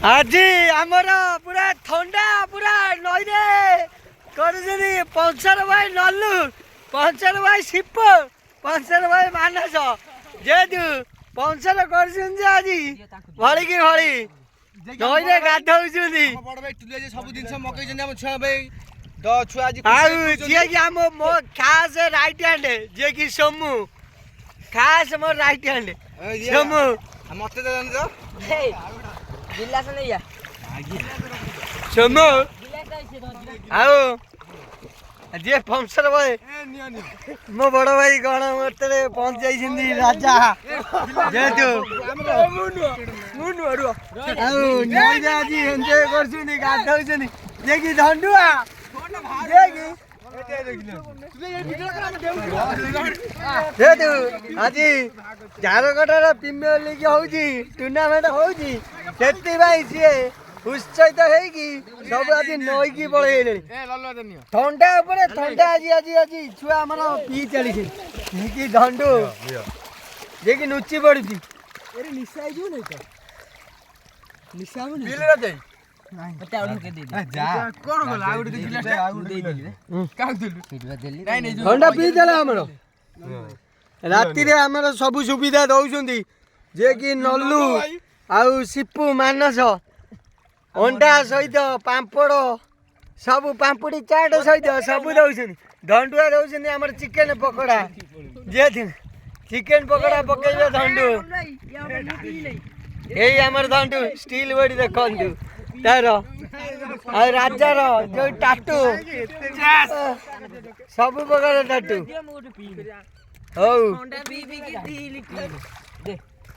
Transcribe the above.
आज आमर पूरा ठंडा पूरा नईरे कर पंचर भाई नल्लू पंचर भाई शिप पंचर भाई मानस जेहेतु पंचर कर आज भड़ी की भड़ी नईरे गाधौं मो खास राइट हैंड जे कि सोमू खास मो राइट हैंड सोमू मत सोमू आओ जे पंचर भाई मो बड़ भाई कौन मत पहुंच जाइए राजा जेहेतु आज एंजय कर गाधौ जे कि धंडुआ जेहेतु आज झारखंड प्रीमियर लीग हो टूर्णामेंट हो सी उत्साहित होगी सब आज नईकी पड़े ठंडा ठंडा आज आज आज छुआ आम पी चली कि धंडू जे कि नुची पड़ी ठंडा पी देला राति आमर सब सुविधा दौरान जे कि नल्लू आउ सिपू मानस अंडा सहित पापड़ सब पापड़ी चाट सहित सब दौरान धंडुआ दौरान आम चिकेन पकोड़ा जे चिकेन पकोड़ा पकड़े धंडू यही आमर धंडू स्टील बॉडी देखु तार राजार जो टाटू सब प्रकार टाटू हौ